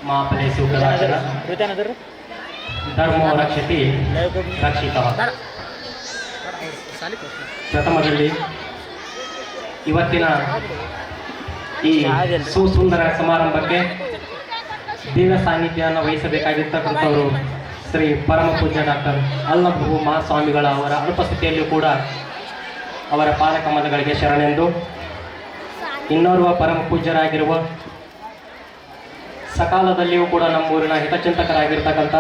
ಮಾಪಲೆ ಸೂಕ್ತರಾಕ್ಷರ ಧರ್ಮೋ ರಕ್ಷತಿ ರಕ್ಷಿತಃ. ಪ್ರಥಮದಲ್ಲಿ ಇವತ್ತಿನ ಈ ಸುಸುಂದರ ಸಮಾರಂಭಕ್ಕೆ ದಿವ್ಯ ಸಾನ್ನಿಧ್ಯವನ್ನು ವಹಿಸಬೇಕಾಗಿರ್ತಕ್ಕಂಥವರು ಶ್ರೀ ಪರಮ ಪೂಜ್ಯ ಡಾಕ್ಟರ್ ಅಲ್ಲಭೂ ಮಹಾಸ್ವಾಮಿಗಳ ಅವರ ಅನುಪಸ್ಥಿತಿಯಲ್ಲೂ ಕೂಡ ಅವರ ಪಾದಕಮಲಗಳಿಗೆ ಶರಣೆಂದು, ಇನ್ನೋರ್ವ ಪರಮ ಪೂಜ್ಯರಾಗಿರುವ ಸಕಾಲದಲ್ಲಿಯೂ ಕೂಡ ನಮ್ಮೂರಿನ ಹಿತಚಿಂತಕರಾಗಿರ್ತಕ್ಕಂಥ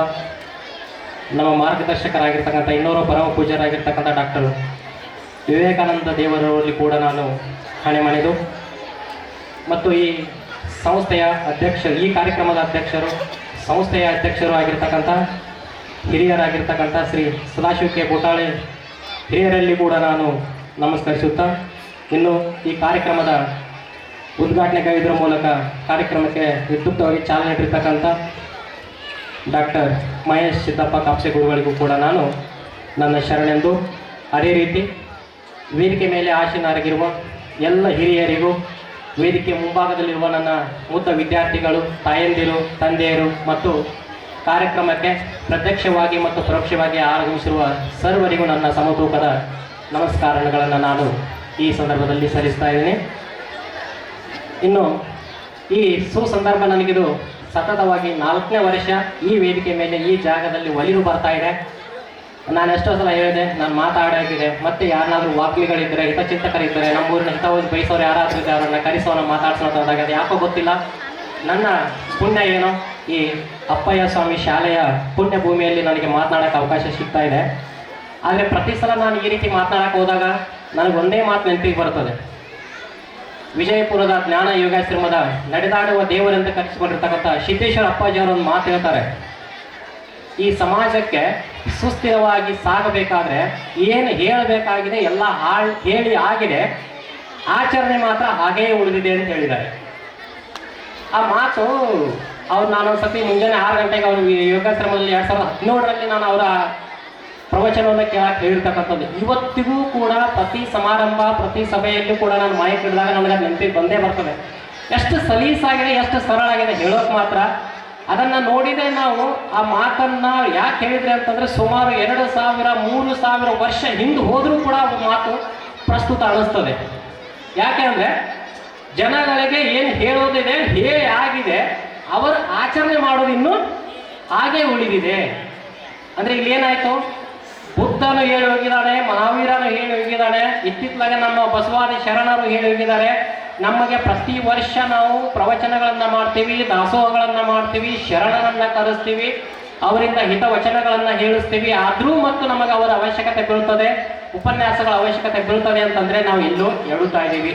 ನಮ್ಮ ಮಾರ್ಗದರ್ಶಕರಾಗಿರ್ತಕ್ಕಂಥ ಇನ್ನೋರ್ವ ಪರಮ ಪೂಜ್ಯರಾಗಿರ್ತಕ್ಕಂಥ ಡಾಕ್ಟರ್ ವಿವೇಕಾನಂದ ದೇವರಲ್ಲಿ ಕೂಡ ನಾನು ಹಣೆ ಮಣಿದು ಮತ್ತು ಈ ಸಂಸ್ಥೆಯ ಅಧ್ಯಕ್ಷರು, ಈ ಕಾರ್ಯಕ್ರಮದ ಅಧ್ಯಕ್ಷರು, ಸಂಸ್ಥೆಯ ಅಧ್ಯಕ್ಷರು ಆಗಿರ್ತಕ್ಕಂಥ ಹಿರಿಯರಾಗಿರ್ತಕ್ಕಂಥ ಶ್ರೀ ಸದಾಶಿವ ಕೆ ಗೋಟಾಳೆ ಹಿರಿಯರಲ್ಲಿ ಕೂಡ ನಾನು ನಮಸ್ಕರಿಸುತ್ತಾ, ಇನ್ನು ಈ ಕಾರ್ಯಕ್ರಮದ ಉದ್ಘಾಟನೆಗೈದರ ಮೂಲಕ ಕಾರ್ಯಕ್ರಮಕ್ಕೆ ವಿದ್ಯುಕ್ತವಾಗಿ ಚಾಲನೆ ನೀಡಿರ್ತಕ್ಕಂಥ ಡಾಕ್ಟರ್ ಮಹೇಶ್ ಸಿದ್ದಪ್ಪ ಕಾಪ್ಸೆ ಗುರುಗಳಿಗೂ ಕೂಡ ನಾನು ನನ್ನ ಶರಣೆಂದು, ಅದೇ ರೀತಿ ವೇದಿಕೆ ಮೇಲೆ ಆಸೀನರಾಗಿರುವ ಎಲ್ಲ ಹಿರಿಯರಿಗೂ, ವೇದಿಕೆ ಮುಂಭಾಗದಲ್ಲಿರುವ ನನ್ನ ಮುದ್ದ ವಿದ್ಯಾರ್ಥಿಗಳು, ತಾಯಂದಿರು, ತಂದೆಯರು ಮತ್ತು ಕಾರ್ಯಕ್ರಮಕ್ಕೆ ಪ್ರತ್ಯಕ್ಷವಾಗಿ ಮತ್ತು ಪರೋಕ್ಷವಾಗಿ ಆಗಮಿಸಿರುವ ಸರ್ವರಿಗೂ ನನ್ನ ಸಮತೂಕದ ನಮಸ್ಕಾರಗಳನ್ನು ನಾನು ಈ ಸಂದರ್ಭದಲ್ಲಿ ಸಲ್ಲಿಸ್ತಾ ಇದ್ದೀನಿ. ಇನ್ನು ಈ ಸುಸಂದರ್ಭ ನನಗಿದು ಸತತವಾಗಿ 4ನೇ ವರ್ಷ ಈ ವೇದಿಕೆ ಮೇಲೆ ಈ ಜಾಗದಲ್ಲಿ ಒಲಿದು ಬರ್ತಾ ಇದೆ. ನಾನು ಎಷ್ಟೋ ಸಲ ಹೇಳಿದೆ, ನಾನು ಮಾತಾಡಾಗಿದೆ, ಮತ್ತೆ ಯಾರನ್ನಾದ್ರೂ ವಾಗ್ಮಿಗಳಿದ್ದರೆ, ಹಿತಚಿಂತಕರಿದ್ದರೆ, ನಮ್ಮೂರಿನ ಹಿತವಾಗಿ ಬಯಸೋರು ಯಾರಾದರೂ ಇದ್ದರೆ ಅವರನ್ನ ಕರೆಸೋಣ, ಮಾತಾಡ್ಸೋದಾದಾಗ ಅದು ಯಾಕೋ ಗೊತ್ತಿಲ್ಲ, ನನ್ನ ಪುಣ್ಯ ಏನೋ ಈ ಅಪ್ಪಯ್ಯ ಸ್ವಾಮಿ ಶಾಲೆಯ ಪುಣ್ಯ ಭೂಮಿಯಲ್ಲಿ ನನಗೆ ಮಾತನಾಡೋಕ್ಕೆ ಅವಕಾಶ ಸಿಗ್ತಾ ಇದೆ. ಆದರೆ ಪ್ರತಿ ಸಲ ನಾನು ಈ ರೀತಿ ಮಾತನಾಡಕ್ಕೆ ಹೋದಾಗ ನನಗೆ ಒಂದೇ ಮಾತು ನೆನಪಿಗೆ ಬರ್ತದೆ. ವಿಜಯಪುರದ ಜ್ಞಾನ ಯೋಗಾಶ್ರಮದ ನಡೆದಾಡುವ ದೇವರೆಂದು ಕರೆಸಿಕೊಂಡಿರ್ತಕ್ಕಂಥ ಸಿದ್ದೇಶ್ವರ ಅಪ್ಪಾಜಿಯವರು ಒಂದು ಮಾತು ಹೇಳ್ತಾರೆ, ಈ ಸಮಾಜಕ್ಕೆ ಸುಸ್ಥಿರವಾಗಿ ಸಾಗಬೇಕಾದ್ರೆ ಏನು ಹೇಳಬೇಕಾಗಿದೆ ಎಲ್ಲ ಹೇಳಿ ಆಗಿದೆ, ಆಚರಣೆ ಮಾತ್ರ ಹಾಗೆಯೇ ಉಳಿದಿದೆ ಅಂತ ಹೇಳಿದ್ದಾರೆ. ಆ ಮಾತು ನಾನೊಂದು ಸತಿ ಮುಂಜಾನೆ 6 ಗಂಟೆಗೆ ಅವರು ಯೋಗಾಶ್ರಮದಲ್ಲಿ 2017ರಲ್ಲಿ ನಾನು ಅವರ ಪ್ರವಚನವನ್ನು ಕೇಳಕ್ಕೆ ಹೇಳಿರ್ತಕ್ಕಂಥದ್ದು. ಇವತ್ತಿಗೂ ಕೂಡ ಪ್ರತಿ ಸಮಾರಂಭ, ಪ್ರತಿ ಸಭೆಯಲ್ಲೂ ಕೂಡ ನಾನು ಮಾಹಿತಿ ಹಿಡಿದಾಗ ನನಗೆ ನೆನಪಿಗೆ ಬಂದೇ ಬರ್ತದೆ. ಎಷ್ಟು ಸಲೀಸಾಗಿದೆ, ಎಷ್ಟು ಸರಳಾಗಿದೆ ಹೇಳೋಕೆ ಮಾತ್ರ. ಅದನ್ನು ನೋಡಿದರೆ ನಾವು ಆ ಮಾತನ್ನು ಯಾಕೆ ಹೇಳಿದ್ರೆ ಅಂತಂದರೆ ಸುಮಾರು 2000-3000 ವರ್ಷ ಹಿಂದೆ ಹೋದರೂ ಕೂಡ ಒಂದು ಮಾತು ಪ್ರಸ್ತುತ ಅನ್ನಿಸ್ತದೆ. ಯಾಕೆ ಅಂದರೆ ಜನಗಳಿಗೆ ಏನು ಹೇಳೋದಿದೆ ಆಗಿದೆ, ಅವರು ಆಚರಣೆ ಮಾಡೋದು ಇನ್ನೂ ಹಾಗೆ ಉಳಿದಿದೆ. ಅಂದರೆ ಇಲ್ಲೇನಾಯಿತು, ಬುದ್ಧನು ಹೇಳಿ ಹೋಗಿದ್ದಾನೆ, ಮಹಾವೀರನು ಹೇಳಿ ಹೋಗಿದ್ದಾನೆ, ಇತ್ತಿತ್ತಲಾಗೆ ನಮ್ಮ ಬಸವಾದಿ ಶರಣರು ಹೇಳಿ ಹೋಗಿದ್ದಾರೆ. ನಮಗೆ ಪ್ರತಿ ವರ್ಷ ನಾವು ಪ್ರವಚನಗಳನ್ನು ಮಾಡ್ತೀವಿ, ದಾಸೋಹಗಳನ್ನು ಮಾಡ್ತೀವಿ, ಶರಣರನ್ನು ಕರೆಸ್ತೀವಿ, ಅವರಿಂದ ಹಿತವಚನಗಳನ್ನು ಹೇಳಿಸ್ತೀವಿ. ಆದರೂ ಮತ್ತು ನಮಗೆ ಅವರ ಅವಶ್ಯಕತೆ ಬೀಳ್ತದೆ, ಉಪನ್ಯಾಸಗಳ ಅವಶ್ಯಕತೆ ಬೀಳ್ತದೆ ಅಂತಂದರೆ ನಾವು ಎಲ್ಲೋ ಎಡುತ್ತಾ ಇದ್ದೀವಿ.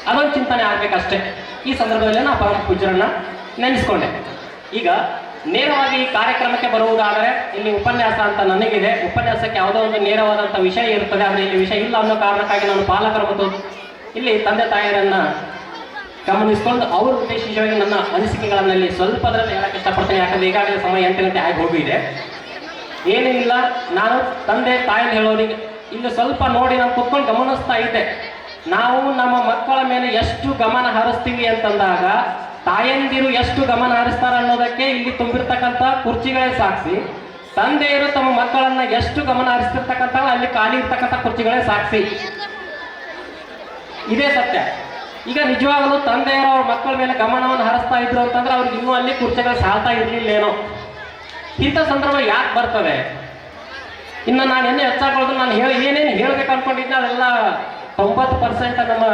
ಅದೊಂದು ಚಿಂತನೆ ಆಗಬೇಕಷ್ಟೇ. ಈ ಸಂದರ್ಭದಲ್ಲಿ ನಾನು ಪರಮ ಪೂಜ್ಯರನ್ನು ನೆನೆಸ್ಕೊಂಡೆ. ಈಗ ನೇರವಾಗಿ ಈ ಕಾರ್ಯಕ್ರಮಕ್ಕೆ ಬರುವುದಾದರೆ ಇಲ್ಲಿ ಉಪನ್ಯಾಸ ಅಂತ ನನಗಿದೆ. ಉಪನ್ಯಾಸಕ್ಕೆ ಯಾವುದೋ ಒಂದು ನೇರವಾದಂಥ ವಿಷಯ ಇರ್ತದೆ, ಆದರೆ ಇಲ್ಲಿ ವಿಷಯ ಇಲ್ಲ ಅನ್ನೋ ಕಾರಣಕ್ಕಾಗಿ ನಾನು ಪಾಲಕರು ಮತ್ತು ಇಲ್ಲಿ ತಂದೆ ತಾಯಿಯರನ್ನು ಗಮನಿಸಿಕೊಂಡು ಅವ್ರ ಉದ್ದೇಶಿತವಾಗಿ ನನ್ನ ಅನಿಸಿಕೆಗಳನ್ನಲ್ಲಿ ಸ್ವಲ್ಪದರಲ್ಲಿ ಹೇಳಕ್ಕೆ ಇಷ್ಟಪಡ್ತೇನೆ. ಯಾಕಂದರೆ ಈಗಾಗಲೇ ಸಮಯ 8 ಗಂಟೆ ಆಗಿ ಹೋಗಿದೆ. ಏನೂ ಇಲ್ಲ, ನಾನು ತಂದೆ ತಾಯಿ ಹೇಳೋರಿಗೆ ಇಲ್ಲಿ ಸ್ವಲ್ಪ ನೋಡಿ ನಾನು ಕೂತ್ಕೊಂಡು ಗಮನಿಸ್ತಾ ಇದ್ದೆ. ನಾವು ನಮ್ಮ ಮಕ್ಕಳ ಮೇಲೆ ಎಷ್ಟು ಗಮನ ಹರಿಸ್ತೀವಿ ಅಂತಂದಾಗ ತಾಯಂದಿರು ಎಷ್ಟು ಗಮನ ಹರಿಸ್ತಾರೆ ಅನ್ನೋದಕ್ಕೆ ಇಲ್ಲಿ ತುಂಬಿರ್ತಕ್ಕಂಥ ಕುರ್ಚಿಗಳೇ ಸಾಕ್ಷಿ. ತಂದೆಯರು ತಮ್ಮ ಮಕ್ಕಳನ್ನ ಎಷ್ಟು ಗಮನ ಹರಿಸ್ತಿರ್ತಕ್ಕಂಥ ಅಲ್ಲಿ ಖಾಲಿ ಇರ್ತಕ್ಕಂಥ ಕುರ್ಚಿಗಳೇ ಸಾಕ್ಷಿ. ಇದೇ ಸತ್ಯ. ಈಗ ನಿಜವಾಗಲೂ ತಂದೆಯರು ಅವ್ರ ಮಕ್ಕಳ ಮೇಲೆ ಗಮನವನ್ನು ಹರಿಸ್ತಾ ಇದ್ರು ಅಂತಂದ್ರೆ ಅವ್ರಿಗೆ ಇನ್ನೂ ಅಲ್ಲಿ ಕುರ್ಚಿಗಳು ಸಾಲ್ತಾ ಇರ್ಲಿಲ್ಲೇನೋ. ಇಂಥ ಸಂದರ್ಭ ಯಾಕೆ ಬರ್ತದೆ? ಇನ್ನು ನಾನು ಎಣ್ಣೆ ಹೆಚ್ಚಾಕೊಳ್ಳೋದು ನಾನು ಏನೇನು ಹೇಳ್ಬೇಕು ಅನ್ಕೊಂಡಿದ್ದೆ ಅದೆಲ್ಲ 90% ನಮ್ಮ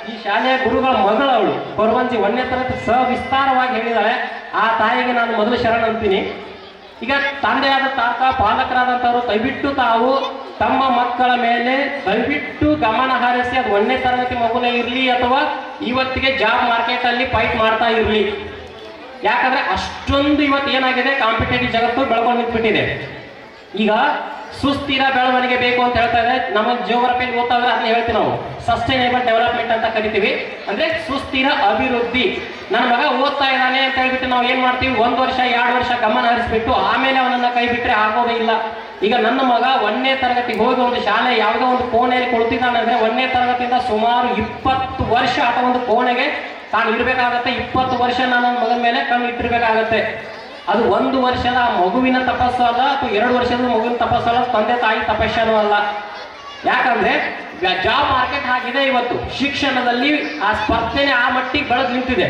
ಈ ಶಾಲೆಯ ಗುರುಗಳ ಮಗಳು ಅವಳು ಕೊರವಂಜಿ 1ನೇ ತರಗತಿ ಸವಿಸ್ತಾರವಾಗಿ ಹೇಳಿದಾಳೆ. ಆ ತಾಯಿಗೆ ನಾನು ಮೊದಲು ಶರಣ ಅಂತೀನಿ. ಈಗ ತಂದೆಯಾದ ತಾತ ಪಾಲಕರಾದಂಥವ್ರು ದಯವಿಟ್ಟು ತಾವು ತಮ್ಮ ಮಕ್ಕಳ ಮೇಲೆ ದಯವಿಟ್ಟು ಗಮನ ಹರಿಸಿ, ಅದು 1ನೇ ತರಗತಿ ಮಗುನೇ ಇರಲಿ ಅಥವಾ ಇವತ್ತಿಗೆ ಜಾಬ್ ಮಾರ್ಕೆಟಲ್ಲಿ ಫೈಟ್ ಮಾಡ್ತಾ ಇರಲಿ. ಯಾಕಂದರೆ ಅಷ್ಟೊಂದು ಇವತ್ತು ಏನಾಗಿದೆ, ಕಾಂಪಿಟೇಟಿವ್ ಜಗತ್ತು ಬೆಳ್ಕೊಂಡು ನಿಂತ್ಬಿಟ್ಟಿದೆ. ಈಗ ಸುಸ್ಥಿರ ಬೆಳವಣಿಗೆ ಬೇಕು ಅಂತ ಹೇಳ್ತಾ ಇದೆ. ನಮ್ಮ ಜಿಯೋಗ್ರಫಿಯಲ್ಲಿ ಓದ್ತಾದ್ರೆ ಅದನ್ನ ಹೇಳ್ತೀವಿ ನಾವು, ಸಸ್ಟೈನೇಬಲ್ ಡೆವಲಪ್ಮೆಂಟ್ ಅಂತ ಕರಿತೀವಿ. ಅಂದರೆ ಸುಸ್ಥಿರ ಅಭಿವೃದ್ಧಿ. ನನ್ನ ಮಗ ಓದ್ತಾ ಇದ್ದಾನೆ ಅಂತ ಹೇಳ್ಬಿಟ್ಟು ನಾವು ಏನು ಮಾಡ್ತೀವಿ, 1 ವರ್ಷ 2 ವರ್ಷ ಗಮನ ಹರಿಸ್ಬಿಟ್ಟು ಆಮೇಲೆ ಅವನನ್ನು ಕೈ ಬಿಟ್ಟರೆ ಆಗೋದೇ ಇಲ್ಲ. ಈಗ ನನ್ನ ಮಗ 1ನೇ ತರಗತಿಗೆ ಹೋಗಿ ಒಂದು ಶಾಲೆ ಯಾವುದೋ ಒಂದು ಕೋಣೆಯಲ್ಲಿ ಕುಳಿತಿದ್ದಾನೆ ಅಂದರೆ 1ನೇ ತರಗತಿಯಿಂದ ಸುಮಾರು 20 ವರ್ಷ ಆತ ಒಂದು ಕೋಣೆಗೆ ತಾನು ಇರಬೇಕಾಗತ್ತೆ. 20 ವರ್ಷ ನಾನು ಮಗನ ಮೇಲೆ ಕಣ್ಣು ಇಟ್ಟಿರ್ಬೇಕಾಗತ್ತೆ. ಅದು 1 ವರ್ಷದ ಮಗುವಿನ ತಪಸ್ಸು ಅಲ್ಲ, ಅಥವಾ 2 ವರ್ಷದ ಮಗುವಿನ ತಪಸ್ಸು ಅಲ್ಲ, ತಂದೆ ತಾಯಿ ತಪಸ್ಸನೂ ಅಲ್ಲ. ಯಾಕಂದ್ರೆ ಜಾಬ್ ಮಾರ್ಕೆಟ್ ಆಗಿದೆ ಇವತ್ತು. ಶಿಕ್ಷಣದಲ್ಲಿ ಆ ಸ್ಪರ್ಧೆನೆ ಆ ಮಟ್ಟಿಗೆ ಬೆಳೆದು ನಿಂತಿದೆ.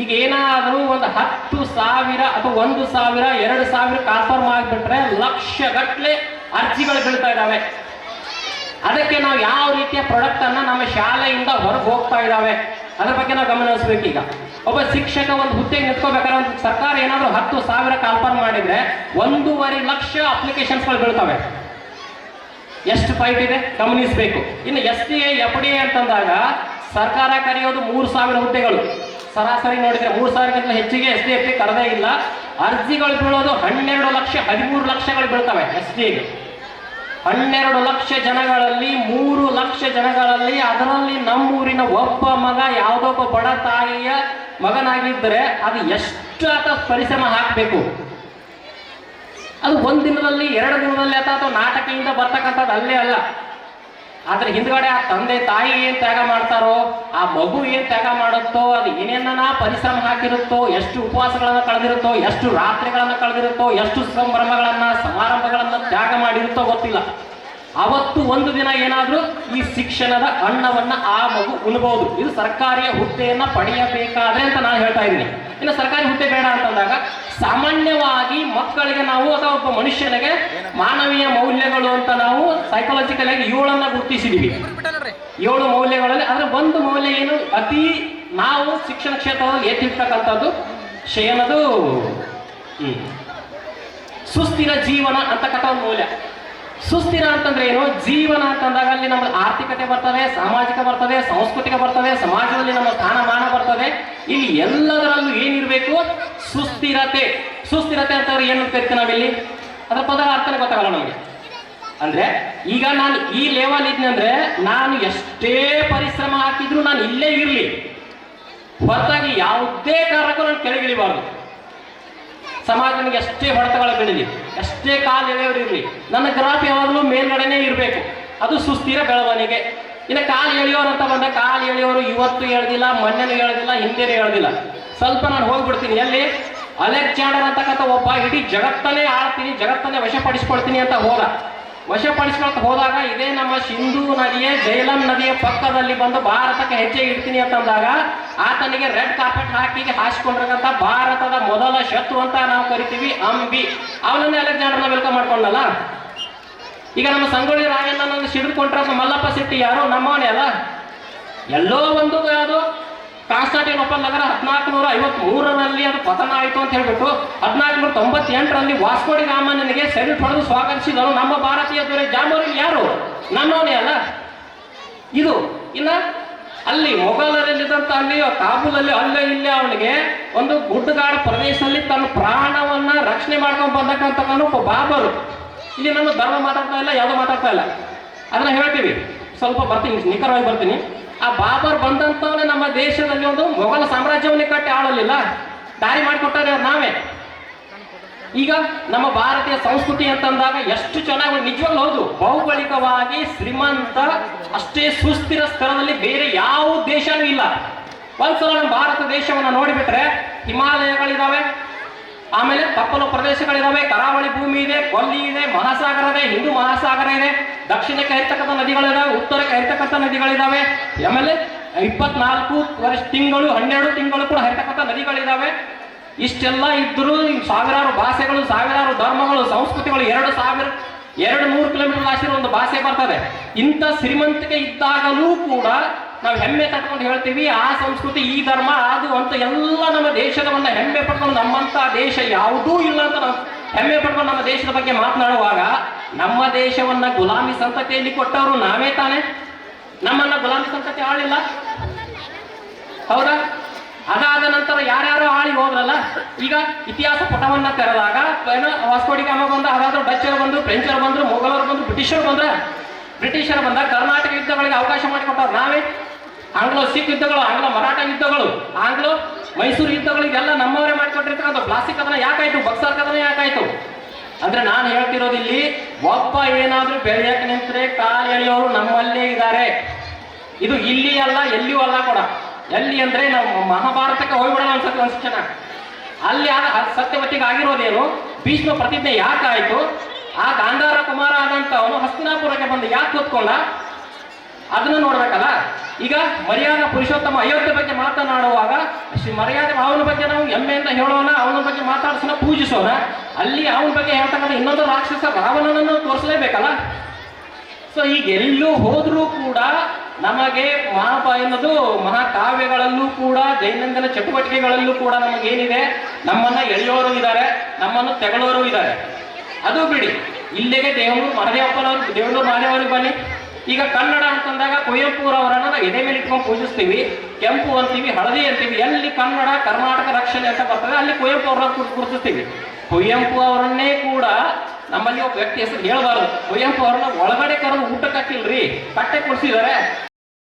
ಈಗ ಏನಾದರೂ ಒಂದು 10,000 ಅಥವಾ 1,000 2,000 ಕಾನ್ಫರ್ಮ್ ಆಗಿಬಿಟ್ರೆ ಲಕ್ಷಗಟ್ಟಲೆ ಅರ್ಜಿಗಳು ಬೀಳ್ತಾ ಇದ್ದಾವೆ. ಅದಕ್ಕೆ ನಾವು ಯಾವ ರೀತಿಯ ಪ್ರಾಡಕ್ಟ್ ಅನ್ನ ನಮ್ಮ ಶಾಲೆಯಿಂದ ಹೊರಗೆ ಹೋಗ್ತಾ ಇದ್ದಾವೆ ಅದ್ರ ಬಗ್ಗೆ ನಾವು ಗಮನಿಸಬೇಕು. ಈಗ ಒಬ್ಬ ಶಿಕ್ಷಕ ಒಂದು ಹುದ್ದೆಗೆ ನಿಂತ್ಕೋಬೇಕಾದ್ರೆ ಒಂದು ಸರ್ಕಾರ ಏನಾದರೂ 10,000 ಕಾನ್ಫರ್ಮ್ ಮಾಡಿದ್ರೆ 1.5 ಲಕ್ಷ ಅಪ್ಲಿಕೇಶನ್ಸ್ಗಳು ಬೀಳ್ತವೆ. ಎಷ್ಟು ಫೈಟ್ ಇದೆ ಗಮನಿಸಬೇಕು. ಇನ್ನು SDA FDA ಅಂತಂದಾಗ ಸರ್ಕಾರ ಕರೆಯೋದು 3,000 ಹುದ್ದೆಗಳು. ಸರಾಸರಿ ನೋಡಿದ್ರೆ 3,000ಕ್ಕಿಂತ ಹೆಚ್ಚಿಗೆ SDA ಕರೆದೇ ಇಲ್ಲ. ಅರ್ಜಿಗಳು ಬೀಳೋದು 12 ಲಕ್ಷ 13 ಲಕ್ಷಗಳು ಬೀಳ್ತವೆ SDAಗೆ. 12 ಲಕ್ಷ ಜನಗಳಲ್ಲಿ 3 ಲಕ್ಷ ಜನಗಳಲ್ಲಿ ಅದರಲ್ಲಿ ನಮ್ಮೂರಿನ ಒಬ್ಬ ಮಗ ಯಾವುದೋ ಒಬ್ಬ ಬಡ ತಾಯಿಯ ಮಗನಾಗಿದ್ದರೆ ಅದು ಎಷ್ಟು ಆತ ಪರಿಶ್ರಮ ಹಾಕಬೇಕು. ಅದು 1 ದಿನದಲ್ಲಿ 2 ದಿನದಲ್ಲಿ ಅಥವಾ ನಾಟಕದಿಂದ ಬರ್ತಕ್ಕಂಥದ್ದು ಅಲ್ಲೇ ಅಲ್ಲ. ಆದ್ರೆ ಹಿಂದ್ಗಡೆ ಆ ತಂದೆ ತಾಯಿ ಏನ್ ತ್ಯಾಗ ಮಾಡ್ತಾರೋ, ಆ ಮಗು ಏನ್ ತ್ಯಾಗ ಮಾಡುತ್ತೋ, ಅದು ಏನೇನ ಪರಿಶ್ರಮ ಹಾಕಿರುತ್ತೋ, ಎಷ್ಟು ಉಪವಾಸಗಳನ್ನ ಕಳೆದಿರುತ್ತೋ, ಎಷ್ಟು ರಾತ್ರಿಗಳನ್ನ ಕಳೆದಿರುತ್ತೋ, ಎಷ್ಟು ಸಂಭ್ರಮಗಳನ್ನ ಸಮಾರಂಭಗಳನ್ನ ತ್ಯಾಗ ಮಾಡಿರುತ್ತೋ ಗೊತ್ತಿಲ್ಲ. ಅವತ್ತು ಒಂದು ದಿನ ಏನಾದ್ರೂ ಈ ಶಿಕ್ಷಣದ ಅನ್ನವನ್ನ ಆ ಮಗು ಉಣ್ಬಹುದು. ಇದು ಸರ್ಕಾರಿ ಹುದ್ದೆಯನ್ನ ಪಡೆಯಬೇಕಾದ್ರೆ ಅಂತ ನಾನು ಹೇಳ್ತಾ ಇದ್ದೀನಿ. ಇನ್ನು ಸರ್ಕಾರಿ ಹುದ್ದೆ ಬೇಡ ಅಂತಂದಾಗ ಸಾಮಾನ್ಯವಾಗಿ ಮಕ್ಕಳಿಗೆ ನಾವು ಅಥವಾ ಒಬ್ಬ ಮನುಷ್ಯನಿಗೆ ಮಾನವೀಯ ಮೌಲ್ಯಗಳು ಅಂತ ನಾವು ಸೈಕಾಲಜಿಕಲ್ ಆಗಿ 7 ಗುರುತಿಸಿದೀವಿ. 7 ಮೌಲ್ಯಗಳಲ್ಲಿ ಅದರ ಒಂದು ಮೌಲ್ಯ ಏನು ಅತಿ ನಾವು ಶಿಕ್ಷಣ ಕ್ಷೇತ್ರದಲ್ಲಿ ಎತ್ತಿರ್ತಕ್ಕಂಥದ್ದು ಶಯನದು ಸುಸ್ಥಿರ ಜೀವನ ಅಂತಕ್ಕಂಥ ಒಂದು ಮೌಲ್ಯ. ಸುಸ್ಥಿರ ಅಂತಂದ್ರೆ ಏನು? ಜೀವನ ಅಂತಂದಾಗ ಅಲ್ಲಿ ನಮ್ಮ ಆರ್ಥಿಕತೆ ಬರ್ತದೆ, ಸಾಮಾಜಿಕ ಬರ್ತದೆ, ಸಾಂಸ್ಕೃತಿಕ ಬರ್ತದೆ, ಸಮಾಜದಲ್ಲಿ ನಮ್ಮ ಸ್ಥಾನಮಾನ ಬರ್ತದೆ. ಇಲ್ಲಿ ಎಲ್ಲದರಲ್ಲೂ ಏನಿರಬೇಕು? ಸುಸ್ಥಿರತೆ. ಸುಸ್ಥಿರತೆ ಅಂತಂದ್ರೆ ಏನು ಕರಿತೀವಿ ನಾವಿಲ್ಲಿ? ಅದರ ಪದ ಅರ್ಥನೇ ಗೊತ್ತಾಗಲ್ಲ ನಮಗೆ. ಅಂದ್ರೆ ಈಗ ನಾನು ಈ ಲೆವೆಲ್ ಇದ್ನಂದ್ರೆ ನಾನು ಎಷ್ಟೇ ಪರಿಶ್ರಮ ಹಾಕಿದ್ರು ನಾನು ಇಲ್ಲೇ ಇರಲಿ, ಹೊರತಾಗಿ ಯಾವುದೇ ಕಾರಣಕ್ಕೂ ನಾನು ಕೆಳಗಿಳಿಬಾರ್ದು. ಸಮಾಜ ನನಗೆ ಎಷ್ಟೇ ಹೊಡೆತಗಳು ಬೀಳಲಿ, ಎಷ್ಟೇ ಕಾಲು ಎಳೆಯವರು ಇರಲಿ, ನನ್ನ ಗ್ರಾಫ್ ಯಾವಾಗಲೂ ಮೇಲ್ಗಡೆನೇ ಇರಬೇಕು. ಅದು ಸುಸ್ಥಿರ ಬೆಳವಣಿಗೆ. ಇನ್ನು ಕಾಲು ಎಳೆಯೋರು ಅಂತ ಬಂದ ಕಾಲು ಎಳೆಯೋರು ಇವತ್ತು ಹೇಳ್ದಿಲ್ಲ, ಮೊನ್ನೆನೂ ಹೇಳ್ದಿಲ್ಲ, ಹಿಂದೆನೂ ಹೇಳ್ದಿಲ್ಲ. ಸ್ವಲ್ಪ ನಾನು ಹೋಗ್ಬಿಡ್ತೀನಿ. ಎಲ್ಲಿ? ಅಲೆಕ್ಸಾಂಡರ್ ಅಂತಕ್ಕಂಥ ಒಬ್ಬ ಇಡೀ ಜಗತ್ತನ್ನೇ ಆಳ್ತೀನಿ, ಜಗತ್ತನ್ನೇ ವಶಪಡಿಸ್ಕೊಳ್ತೀನಿ ಅಂತ ಹೋದ. ವಶಪಡಿಸ್ಕೊಳ್ತ ಹೋದಾಗ ಇದೇ ನಮ್ಮ ಸಿಂಧೂ ನದಿಯ ಜೈಲಂ ನದಿಯ ಪಕ್ಕದಲ್ಲಿ ಬಂದು ಭಾರತಕ್ಕೆ ಹೆಜ್ಜೆ ಇಡ್ತೀನಿ ಅಂತಂದಾಗ ಆತನಿಗೆ ರೆಡ್ ಕಾರ್ಪೆಟ್ ಹಾಸಿಕೊಂಡಿರತಕ್ಕಂಥ ಭಾರತದ ಮೊದಲ ಶತ್ರು ಅಂತ ನಾವು ಕರಿತೀವಿ ಅಂಬಿ. ಅವನನ್ನೇ ಅಲೆಕ್ಸಾಂಡರ್ನ ವೆಲ್ಕಮ್ ಮಾಡ್ಕೊಂಡಲ್ಲ. ಈಗ ನಮ್ಮ ಸಂಗೊಳ್ಳಿ ರಾಯಣ್ಣನ ಸಿಡಿದುಕೊಂಡ್ರ ಮಲ್ಲಪ್ಪ ಶೆಟ್ಟಿ ಯಾರು? ನಮ್ಮವನೇ ಅಲ್ಲ. ಎಲ್ಲೋ ಒಂದು ಯಾವುದು ಕಾನ್ಸ್ಟಾಂಟಿನೋಪಲ್ ನಗರ 1453ರಲ್ಲಿ ಅದು ಪತನ ಆಯಿತು ಅಂತ ಹೇಳ್ಬಿಟ್ಟು 1498ರಲ್ಲಿ ವಾಸ್ಕೋ ಡಿ ಗಾಮನಿಗೆ ಸೆಲ್ಯೂಟ್ ಹೊಡೆದು ಸ್ವಾಗತಿಸಿದನು ನಮ್ಮ ಭಾರತೀಯ ದೊರೆ ಜಾಮೋರಿನ್. ಯಾರು? ನಮ್ಮವನೇ ಅಲ್ಲ. ಇದು ಇನ್ನ ಅಲ್ಲಿ ಮೊಘಲರಲ್ಲಿದ್ದಂತ ಅಲ್ಲಿ ಕಾಬೂಲಲ್ಲಿ ಅಲ್ಲೇ ಇಲ್ಲೇ ಅವನಿಗೆ ಒಂದು ಗುಡ್ಡಗಾಡು ಪ್ರದೇಶದಲ್ಲಿ ತನ್ನ ಪ್ರಾಣವನ್ನ ರಕ್ಷಣೆ ಮಾಡ್ಕೊಂಡು ಬಂದಕ್ಕಂತ ಒಬ್ಬ ಬಾಬರು. ಇಲ್ಲಿ ನಾನು ಧರ್ಮ ಮಾತಾಡ್ತಾ ಇಲ್ಲ, ಯಾವುದೋ ಮಾತಾಡ್ತಾ ಇಲ್ಲ, ಅದನ್ನ ಹೇಳ್ತೀವಿ. ಸ್ವಲ್ಪ ಬರ್ತೀನಿ, ನಿಖರವಾಗಿ ಬರ್ತೀನಿ. ಆ ಬಾಬರ್ ಬಂದಂತವನೇ ನಮ್ಮ ದೇಶದಲ್ಲಿ ಒಂದು ಮೊಘಲ ಸಾಮ್ರಾಜ್ಯವನ್ನೇ ಕಟ್ಟಿ ಆಳಲಿಲ್ಲ, ದಾರಿ ಮಾಡಿಕೊಟ್ಟಾರೆ ನಾವೇ. ಈಗ ನಮ್ಮ ಭಾರತೀಯ ಸಂಸ್ಕೃತಿ ಅಂತಂದಾಗ ಎಷ್ಟು ಚೆನ್ನಾಗಿ ನಿಜವಾಗ್ಲೂ ಹೌದು, ಭೌಗೋಳಿಕವಾಗಿ ಶ್ರೀಮಂತ, ಅಷ್ಟೇ ಸುಸ್ಥಿರ ಸ್ತರದಲ್ಲಿ ಬೇರೆ ಯಾವ ದೇಶನೂ ಇಲ್ಲ. ಒಂದ್ಸಲ ನಮ್ಮ ಭಾರತ ದೇಶವನ್ನು ನೋಡಿಬಿಟ್ರೆ ಹಿಮಾಲಯಗಳಿದಾವೆ, ಆಮೇಲೆ ಕಪ್ಪಲು ಪ್ರದೇಶಗಳಿದಾವೆ, ಕರಾವಳಿ ಭೂಮಿ ಇದೆ, ಕೊಲ್ಲಿ ಇದೆ, ಮಹಾಸಾಗರ ಇದೆ, ಹಿಂದೂ ಮಹಾಸಾಗರ ಇದೆ, ದಕ್ಷಿಣಕ್ಕೆ ಹರಿತಕ್ಕಂಥ ನದಿಗಳಿದಾವೆ, ಉತ್ತರಕ್ಕೆ ಹರಿತಕ್ಕಂಥ ನದಿಗಳಿದಾವೆ, ಆಮೇಲೆ 24 ತಿಂಗಳು 12 ತಿಂಗಳು ಕೂಡ ಹರಿತಕ್ಕಂಥ ನದಿಗಳಿದಾವೆ. ಇಷ್ಟೆಲ್ಲ ಇದ್ದರೂ ಸಾವಿರಾರು ಭಾಷೆಗಳು, ಸಾವಿರಾರು ಧರ್ಮಗಳು, ಸಂಸ್ಕೃತಿಗಳು, 200 ಕಿಲೋಮೀಟರ್ ಆಸಿರೋ ಒಂದು ಭಾಷೆ ಬರ್ತದೆ. ಇಂಥ ಶ್ರೀಮಂತಿಕೆ ಇದ್ದಾಗಲೂ ಕೂಡ ನಾವು ಹೆಮ್ಮೆ ತಟ್ಕೊಂಡು ಹೇಳ್ತೀವಿ ಆ ಸಂಸ್ಕೃತಿ, ಈ ಧರ್ಮ, ಅದು ಅಂತ ಎಲ್ಲ ನಮ್ಮ ದೇಶದವನ್ನ ಹೆಮ್ಮೆ ಪಡ್ಕೊಂಡು ನಮ್ಮಂತ ದೇಶ ಯಾವುದೂ ಇಲ್ಲ ಅಂತ ನಾವು ಹೆಮ್ಮೆ ಪಡ್ಕೊಂಡು ನಮ್ಮ ದೇಶದ ಬಗ್ಗೆ ಮಾತನಾಡುವಾಗ ನಮ್ಮ ದೇಶವನ್ನ ಗುಲಾಮಿ ಸಂತತಿಯಲ್ಲಿ ಕೊಟ್ಟವರು ನಾವೇ ತಾನೆ. ನಮ್ಮನ್ನ ಗುಲಾಮಿ ಸಂತತಿ ಆಳಿಲ್ಲ, ಹೌದಾ? ಅದಾದ ನಂತರ ಯಾರ್ಯಾರು ಆಳಿ ಹೋದ್ರಲ್ಲ. ಈಗ ಇತಿಹಾಸ ಪುಟವನ್ನ ತೆರೆದಾಗ ವಾಸ್ಕೋ ಡಿ ಗಾಮ ಬಂದ, ಅದಾದ್ರೂ ಡಚ್ಚರು ಬಂದ್ರು, ಫ್ರೆಂಚರು ಬಂದ್ರು, ಮೊಘಲರು ಬಂದ್ರು, ಬ್ರಿಟಿಷರು ಬಂದ. ಕರ್ನಾಟಕ ಯುದ್ಧಗಳಿಗೆ ಅವಕಾಶ ಮಾಡಿಕೊಟ್ಟವ್ರು ನಾವೇ. ಆಂಗ್ಲೋ ಸಿಖ್ ಯುದ್ಧಗಳು, ಆಂಗ್ಲೋ ಮರಾಠ ಯುದ್ಧಗಳು, ಆಂಗ್ಲೋ ಮೈಸೂರು ಯುದ್ಧಗಳಿಗೆಲ್ಲ ನಮ್ಮವರೇ ಮಾಡಿಕೊಟ್ಟಿರ್ತಕ್ಕಂಥ ಪ್ಲಾಸ್ಟಿಕ್ ಕದನ ಯಾಕಾಯ್ತು, ಬಕ್ಸರ್ ಕದನ ಯಾಕಾಯ್ತು ಅಂದ್ರೆ ನಾನು ಹೇಳ್ತಿರೋದು ಇಲ್ಲಿ ಒಬ್ಬ ಏನಾದ್ರೂ ಬೆಳೆಯಕ್ಕೆ ನಿಂತರೆ ಕಾಲು ಎಳೆಯೋರು ನಮ್ಮಲ್ಲೇ ಇದ್ದಾರೆ. ಇದು ಇಲ್ಲಿ ಅಲ್ಲ, ಎಲ್ಲಿಯೂ ಅಲ್ಲ ಕೂಡ. ಎಲ್ಲಿ ಅಂದ್ರೆ ನಾವು ಮಹಾಭಾರತಕ್ಕೆ ಹೋಗ್ಬಿಡೋಣ ಅನ್ಸತ್ತೆ ಒಂದ್ಸತಿ ಜನ. ಅಲ್ಲಿ ಸತ್ಯವತಿಗೆ ಆಗಿರೋದೇನು, ಭೀಷ್ಮ ಪ್ರತಿಜ್ಞೆ ಯಾಕಾಯ್ತು, ಆ ಗಾಂಧಾರ ಕುಮಾರ ಆದಂತವನು ಹಸ್ತಿನಾಪುರಕ್ಕೆ ಬಂದು ಯಾಕೆ ಕೂತ್ಕೊಂಡ, ಅದನ್ನು ನೋಡ್ಬೇಕಲ್ಲ. ಈಗ ಮರ್ಯಾದ ಪುರುಷೋತ್ತಮ ಅಯೋಧ್ಯೆ ಬಗ್ಗೆ ಮಾತನಾಡುವಾಗ ಮರ್ಯಾದೆ ಅವನ ಬಗ್ಗೆ ನಾವು ಹೆಮ್ಮೆಯಿಂದ ಹೇಳೋಣ, ಅವನ ಬಗ್ಗೆ ಮಾತಾಡ್ಸೋಣ, ಪೂಜಿಸೋಣ. ಅಲ್ಲಿ ಅವನ ಬಗ್ಗೆ ಹೇಳ್ತಕ್ಕಂಥ ಇನ್ನೊಂದು ರಾಕ್ಷಸ ರಾವಣನನ್ನು ತೋರಿಸಲೇಬೇಕಲ್ಲ. ಸೊ ಈಗ ಎಲ್ಲೂ ಹೋದ್ರೂ ಕೂಡ ನಮಗೆ ಎನ್ನೋದು ಮಹಾಕಾವ್ಯಗಳಲ್ಲೂ ಕೂಡ ದೈನಂದಿನ ಚಟುವಟಿಕೆಗಳಲ್ಲೂ ಕೂಡ ನಮಗೇನಿದೆ, ನಮ್ಮನ್ನ ಎಳೆಯೋರು ಇದ್ದಾರೆ, ನಮ್ಮನ್ನು ತೆಗಳೋರು ಇದ್ದಾರೆ. ಅದು ಬಿಡಿ, ಇಲ್ಲಿಗೆ ದೇವನೂರು ಮಹಾದೇವರಿಗೆ ಬನ್ನಿ. ಈಗ ಕನ್ನಡ ಅಂತಂದಾಗ ಕುವೆಂಪುರವರನ್ನ ನಾವು ಎದೆ ಮೇಲೆ ಇಟ್ಕೊಂಡು ಪೂಜಿಸ್ತೀವಿ, ಕೆಂಪು ಅಂತೀವಿ, ಹಳದಿ ಅಂತೀವಿ. ಎಲ್ಲಿ ಕನ್ನಡ ಕರ್ನಾಟಕ ರಕ್ಷಣೆ ಅಂತ ಬರ್ತದೆ ಅಲ್ಲಿ ಕುವೆಂಪು ಅವರನ್ನ ಗುರುತಿಸ್ತೀವಿ. ಕುವೆಂಪು ಅವರನ್ನೇ ಕೂಡ ನಮ್ಮಲ್ಲಿ ಒಬ್ಬ ವ್ಯಕ್ತಿ ಹೆಸರು ಹೇಳಬಾರ್ದು. ಕುವೆಂಪು ಅವ್ರನ್ನ ಒಳಗಡೆ ಕರೆದು ಊಟಕ್ಕೆ ಹಾಕಿಲ್ರಿ, ಬಟ್ಟೆ ಕೊಡಿಸಿದ್ದಾರೆ.